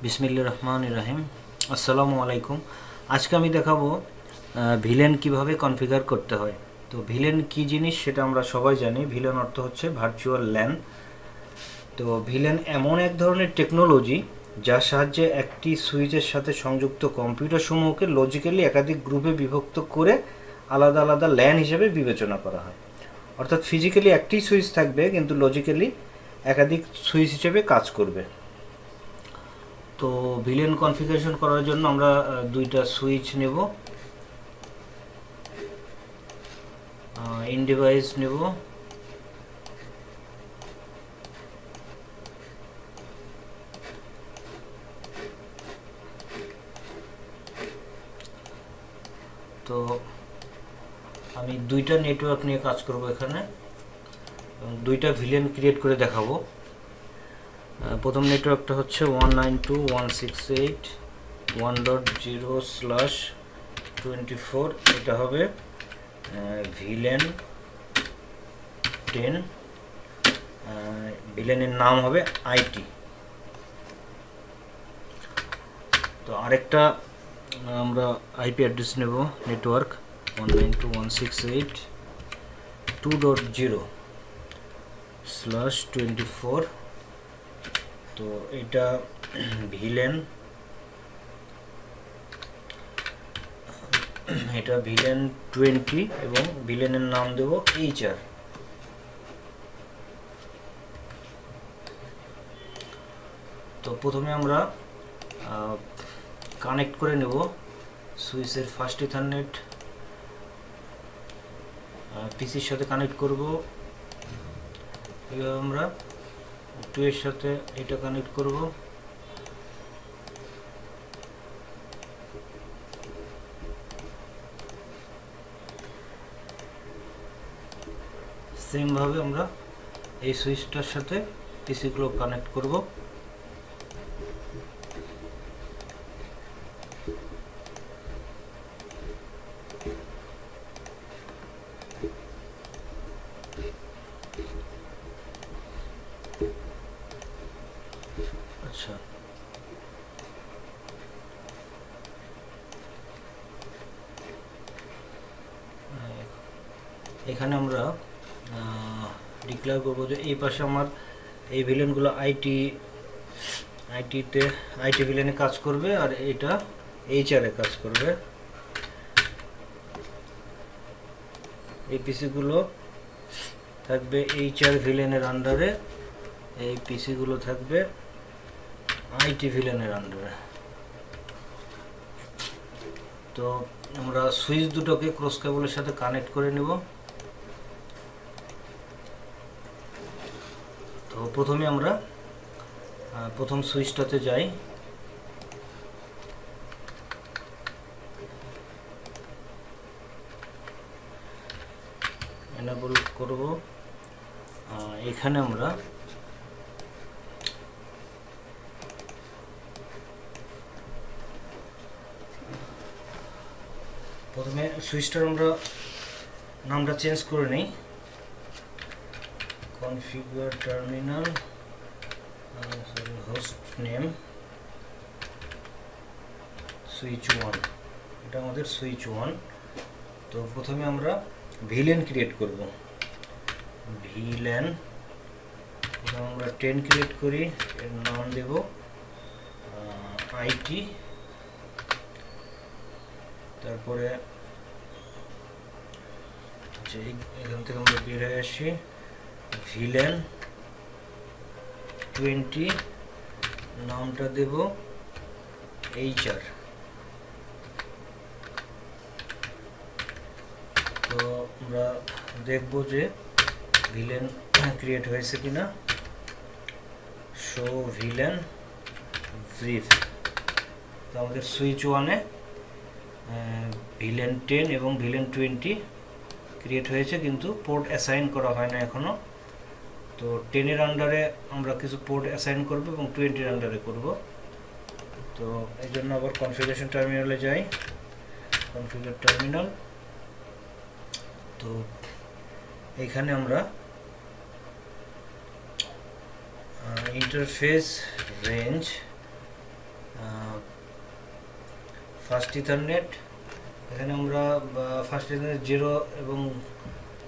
বিসমিল্লাহির রহমানির রহিম। আসসালামু আলাইকুম। আজকে আমি দেখাবো ভিলেন কিভাবে কনফিগার করতে হয়। তো ভিলেন কি জিনিস সেটা আমরা সবাই জানি। ভিলেন অর্থ হচ্ছে ভার্চুয়াল ল্যান। তো ভিলেন এমন এক ধরনের টেকনোলজি যার সাহায্যে একটি সুইচের সাথে সংযুক্ত কম্পিউটার সমূহকে লজিক্যালি একাধিক গ্রুপে বিভক্ত করে আলাদা আলাদা ল্যান হিসেবে বিবেচনা করা হয়। অর্থাৎ ফিজিক্যালি একটি সুইচ থাকবে কিন্তু লজিক্যালি একাধিক সুইচ হিসেবে কাজ করবে। তো ভিলেন কনফিগারেশন করার জন্য আমরা দুইটা সুইচ নেব, ইন ডিভাইস নেব, তো আমি দুইটা নেটওয়ার্ক নিয়ে কাজ করব এখানে এবং দুইটা ভিলেন ক্রিয়েট করে দেখাবো। প্রথম নেটওয়ার্কটা হচ্ছে 192.168.1.0/24। এটা হবে ভিলেন 10। ভিলেনের নাম হবে আইটি। তো আরেকটা আমরা আইপি অ্যাড্রেস নেব, নেটওয়ার্ক 192.168.2.0/24। তো এটা ভিলেন, এটা ভিলেন 20 এবং ভিলেনের নাম দেব HR। তো প্রথমে আমরা কানেক্ট করে নেব সুইচের ফার্স্ট ইথারনেট পিসির সাথে কানেক্ট করব। এভাবে আমরা 2 এর সাথে এটা কানেক্ট করব। সেম ভাবে আমরা এই সুইচটার সাথে পিসিগুলো কানেক্ট করব। আচ্ছা, এখানে আমরা ডিক্লেয়ার করবো যে এই পাশে আমার এই ভিলেনগুলো আইটি ভিলেনে কাজ করবে আর এটা HR-এ কাজ করবে। এই পিসিগুলো থাকবে HR ভিলেনের আন্ডারে, এই পিসিগুলো থাকবে আইটি ভিলেনের আন্ডারে। তো আমরা সুইচ দুটোকে ক্রস কেবলের সাথে কানেক্ট করে নেব। তো প্রথমে আমরা প্রথম সুইচটাতে যাই। এনেবল করব। এখানে আমরা প্রথমে সুইচটার আমরা নামটা চেঞ্জ করে নিই, configure terminal host name switch 1। এটা আমাদের সুইচ 1। তো প্রথমে আমরা ভিলেন ক্রিয়েট করব। ভিলেন আমরা 10 ক্রিয়েট করি, এর নাম দেব আইটি। তারপরে এখান থেকে আমরা বের হয়ে আসি, ভিলেন 20 নামটা দেব HR। তো আমরা দেখব যে ভিলেন ক্রিয়েট হয়েছে কিনা। Show villain brief. তো আমাদের সুইচ 1-এ ভিলেন 10 এবং ভিলেন 20 ক্রিয়েট হয়েছে কিন্তু পোর্ট অ্যাসাইন করা হয় না এখনো। তো 10-এর আন্ডারে আমরা কিছু পোর্ট অ্যাসাইন করব এবং 20-এর আন্ডারে করব। তো এই জন্য আবার কনফিগারেশন টার্মিনালে যাই, কনফিগার টার্মিনাল। তো এখানে আমরা ইন্টারফেস রেঞ্জ ফার্স্ট ইথারনেট, এখানে আমরা ফার্স্ট ইথারনেট 0 এবং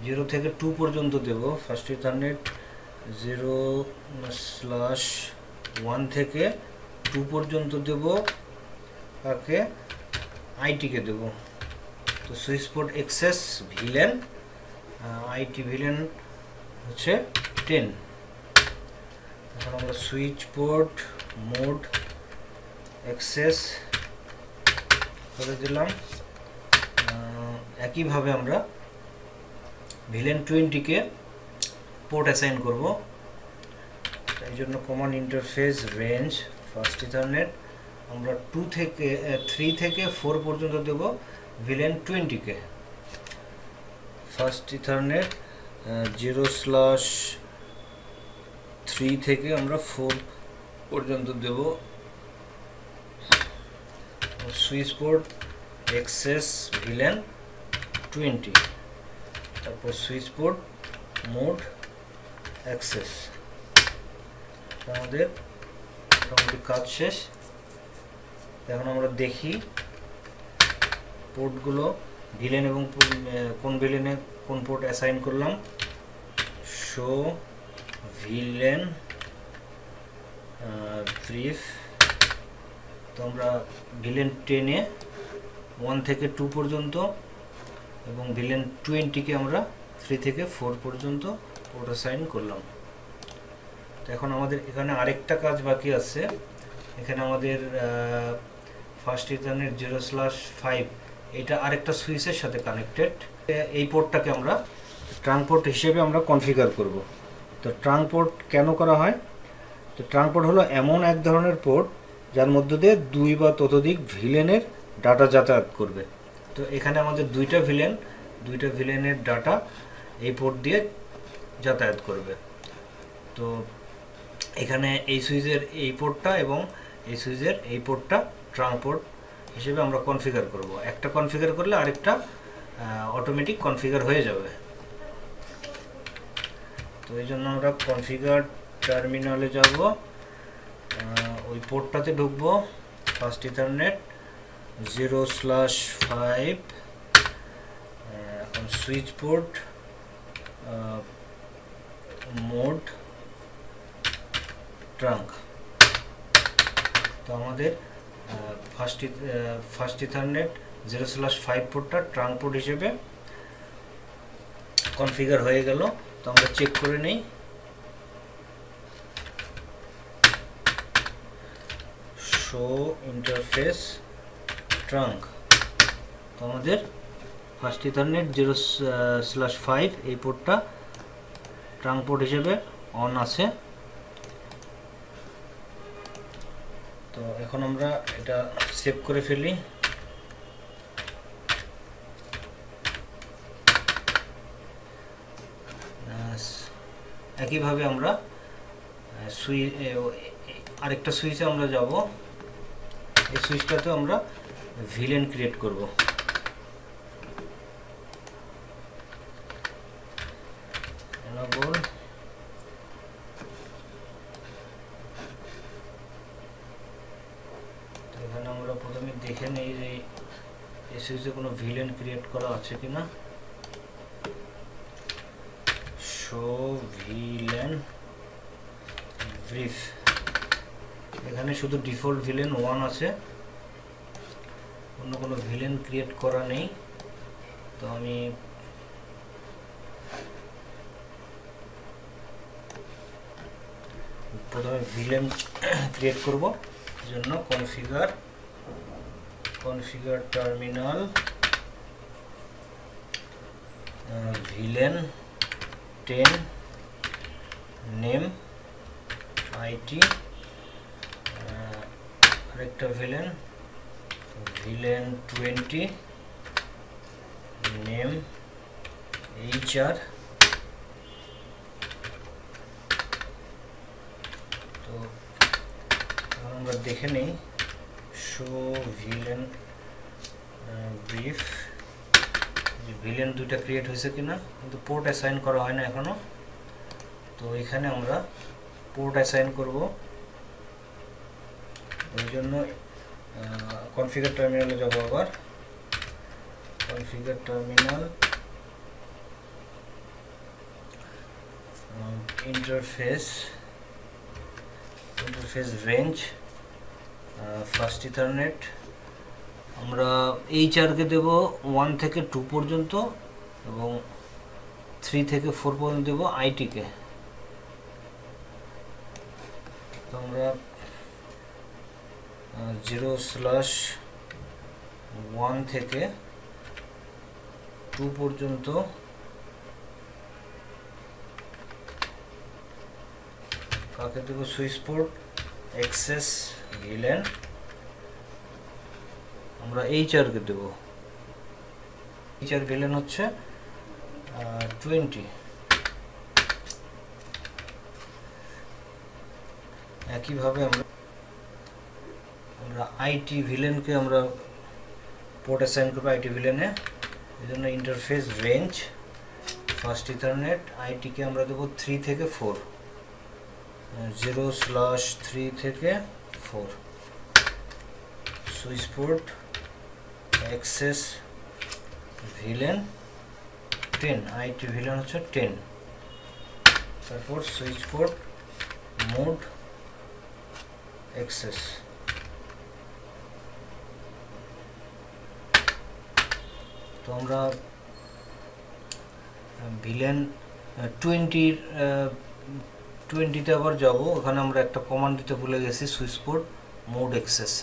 0 থেকে 2 পর্যন্ত দেব। ফার্স্ট ইথারনেট 0/1 থেকে 2 পর্যন্ত দেব, তাকে আইটিকে দেব। তো switch port access villain, IT villain হচ্ছে 10। এখন আমরা সুইচ পোর্ট মোড অ্যাক্সেস করে দিলাম। একইভাবে আমরা ভিলেন 20কে পোর্ট অ্যাসাইন করব। এই জন্য command interface range first ethernet আমরা 3 থেকে 4 পর্যন্ত দেব ভিলেন 20কে। ফার্স্ট ইথারনেট 0/3 থেকে আমরা 4 পর্যন্ত দেব। সুইচ পোর্ট অ্যাক্সেস ভিলেন 20, তারপর সুইচ পোর্ট মোড অ্যাক্সেস। আমাদের মোটামুটি কাজ শেষ। এখন আমরা দেখি পোর্টগুলো ভিলেন এবং কোন ভিলেনে কোন পোর্ট অ্যাসাইন করলাম। Show villain brief. তো আমরা ভিলেন 10-এ 1 থেকে 2 পর্যন্ত এবং ভিলেন 20কে আমরা 3 থেকে 4 পর্যন্ত পোর্ট অ্যাসাইন করলাম। তো এখন আমাদের এখানে আরেকটা কাজ বাকি আছে। এখানে আমাদের ফার্স্ট ইথারনেট 0/5 এটা আরেকটা সুইচের সাথে কানেক্টেড। এই পোর্টটাকে আমরা ট্রাঙ্ক পোর্ট হিসেবে আমরা কনফিগার করব। তো ট্রাঙ্ক পোর্ট কেন করা হয়? তো ট্রাঙ্ক পোর্ট হলো এমন এক ধরনের পোর্ট যার মধ্য দিয়ে 2 বা ততোধিক ভিলেনের ডাটা যাতায়াত করবে। তো এখানে আমাদের দুইটা ভিলেনের ডাটা এই পোর্ট দিয়ে যাতায়াত করবে। তো এখানে এই সুইচের এই পোর্টটা এবং এই সুইচের এই পোর্টটা ট্রাঙ্ক পোর্ট হিসেবে আমরা কনফিগার করব। একটা কনফিগার করলে আরেকটা অটোমেটিক কনফিগার হয়ে যাবে। তো এই জন্য আমরা কনফিগার টার্মিনালে যাব, ওই পোর্টটাতে ঢুকবো। ফার্স্ট ইথারনেট 0/5, এখন সুইচ পোর্ট মোড ট্রাঙ্ক। তো আমাদের ফার্স্ট ইথারনেট 0/5 পোর্টটা ট্রাঙ্ক পোর্ট হিসেবে কনফিগার হয়ে গেল। তো আমরা চেক করে নেই। Show interface trunk. তো আমাদের ফার্স্ট ইথারনেট 0/5 এই পোর্টটা ট্রাঙ্ক পোর্ট হিসেবে অন আছে। তো এখন আমরা এটা সেভ করে ফেলি। একইভাবে আমরা আরেকটা সুইচে আমরা যাব। এই সুইচটাতে আমরা ভিলেন ক্রিয়েট করব। এখানে আমরা প্রথমে দেখে নেই যে এই সুইচে কোনো ভিলেন ক্রিয়েট করা আছে কিনা। শো ভিলেন ব্রিফ, এখানে শুধু ডিফল্ট ভিলেন 1 আছে, অন্য কোনো ভিলেন ক্রিয়েট করা নেই। তো আমি প্রথমে ভিলেন ক্রিয়েট করব। এর জন্য configure terminal villain 10 name IT, আরেকটা ভিলেন 20 নেম HR। তো আমরা দেখে নেই শো ভিলেন ব্রিফ, ভিলেন দুইটা ক্রিয়েট হয়েছে কিনা, কিন্তু পোর্ট অ্যাসাইন করা হয় না এখনো। তো এখানে আমরা পোর্ট অ্যাসাইন করব এর জন্য কনফিগার টার্মিনালে যাব, আবার configure terminal, interface range, first ethernet. আমরা এইচআরকে দেব 1 থেকে 2 পর্যন্ত এবং 3 থেকে 4 পর্যন্ত দেব আইটিকে। তো আমরা 0/1 থেকে 2 পর্যন্ত কাকে দেব? Switch port, access, VLAN। আমরা এইচআরকে দেব, এইচআর VLAN হচ্ছে 20। একইভাবে আমরা আইটি VLANকে আমরা পোর্ট অ্যাসাইন করবো আইটি VLAN-এ। এই জন্য ইন্টারফেস রেঞ্জ, ফার্স্ট ইথারনেট, আইটিকে আমরা দেবো 3 থেকে 4, 0/3 থেকে 4। Switch port, access, VLAN 10, IT VLAN হচ্ছে 10। তারপর সুইচ পোর্ট, মোড, অ্যাক্সেস। তো আমরা VLAN 20-তে আবার যাব, ওখানে আমরা একটা কমান্ড দিতে ভুলে গেছি, switch port, mode, access.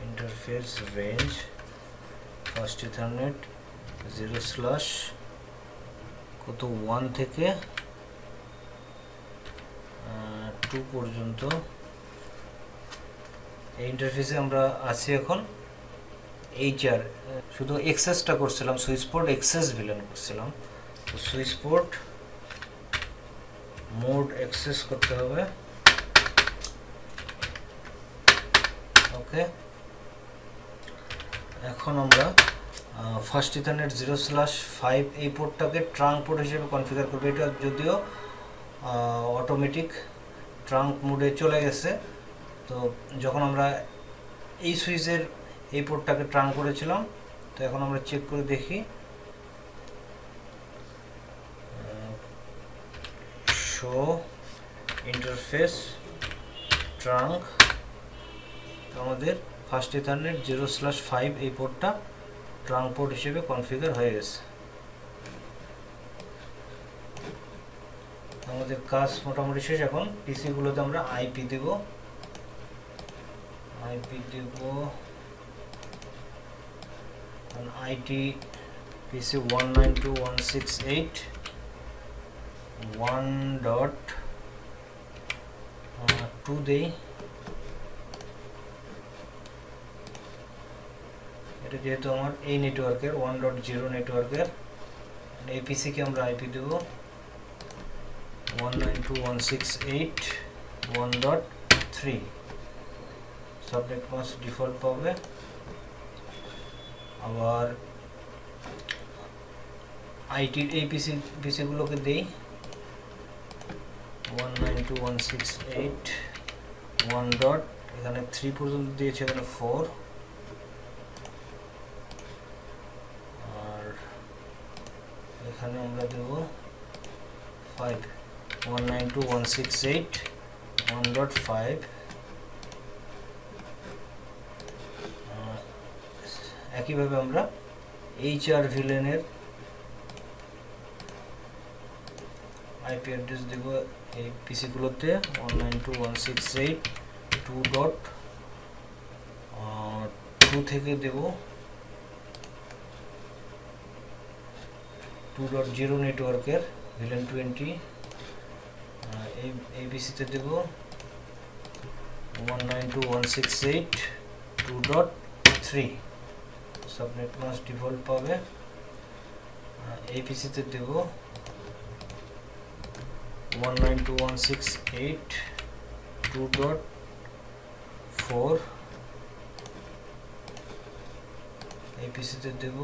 Interface range, first ethernet, 0/1 থেকে 2 পর্যন্ত। এই ইন্টারফেসে আমরা আছি এখন। এইচআর শুধু এক্সেসটা করছিলাম, সুইচ পোর্ট এক্সেস VLAN করছিলাম। তো সুইচ পোর্ট, মোড, অ্যাক্সেস করতে হবে। ওকে, এখন আমরা ফার্স্ট ইথারনেট 0/5 এই পোর্টটাকে ট্রাঙ্ক পোর্ট হিসেবে কনফিগার করবো। এটা যদিও অটোমেটিক ট্রাঙ্ক মোডে চলে গেছে, তো যখন আমরা এই সুইচের এই পোর্টটাকে ট্রাঙ্ক করেছিলাম, তো এখন আমরা চেক করে দেখি। শো ইন্টারফেস ট্রাঙ্ক, আমাদের ফার্স্ট ইথারনেট 0/5 এই পোর্টটা ট্রাঙ্ক পোর্ট হিসেবে কনফিগার হয়ে গেছে। আমাদের কাজ মোটামুটি শেষ। এখন পিসিগুলোতে আমরা আইপি দেব, আইটি পিসি 192.168.1.2 দেই। এটা যেহেতু আমার এই নেটওয়ার্কের 1.0 নেটওয়ার্কের, এই পিসিকে আমরা আইপি দেব 192.168.1.3। সাবনেট মাস্ক ডিফল্ট পাবে। আবার আইটির এই পিসিগুলোকে দেই 192.168.1. এখানে 3 পর্যন্ত দিয়েছে, এখানে 4। আর এখানে আমরা দেব 5, 192.168.1.5। একইভাবে আমরা এইচআর VLAN-এর আইপি অ্যাড্রেস দেব এই পিসিগুলোতে 192.168.2 থেকে দেব 2.0 নেটওয়ার্কের VLAN 20। এই পিসিতে দেব 192.168.2.3। সাবনেট মাস্ক ডিফল্ট পাবে। এই পিসিতে দেব 192.168.2.4। এই পিসিতে দেব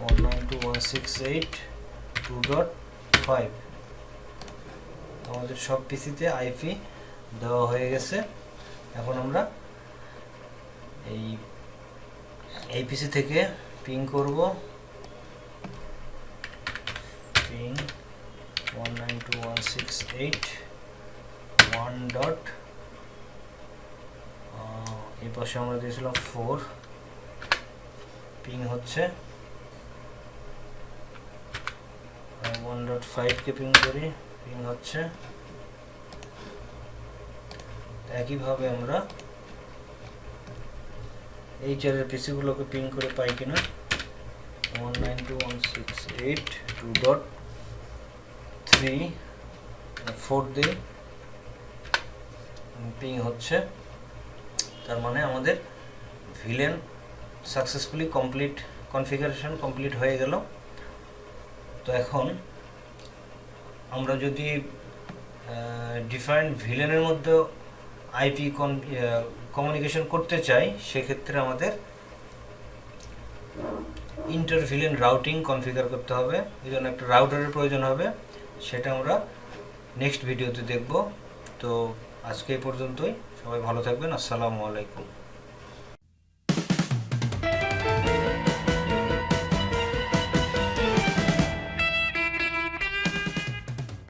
192.168.2.5। আমাদের সব পিসিতে আইপি দেওয়া হয়ে গেছে। এখন আমরা এই পিসি থেকে পিং করব, পিং 192.168.1 ডট, এই পাশে আমরা দিয়েছিলাম 4, পিং হচ্ছে 1.5 কে পিং করি, পিং হচ্ছে। একইভাবে আমরা এই চারের পিসিগুলোকে পিং করে পাই কিনা, 192.168.2.3 দিয়ে পিং হচ্ছে। তার মানে আমাদের ভিলেন সাকসেসফুলি কনফিগারেশন কমপ্লিট হয়ে গেল। তো এখন আমরা যদি ডিফারেন্ট ভিলেনের মধ্যে আইপি কমিউনিকেশন করতে চাই, সেক্ষেত্রে আমাদের ইন্টার ভিলেন রাউটিং কনফিগার করতে হবে। এই জন্য একটা রাউটারের প্রয়োজন হবে, সেটা আমরা নেক্সট ভিডিওতে দেখব। তো আজকে এই পর্যন্তই, সবাই ভালো থাকবেন। আসসালামু আলাইকুম।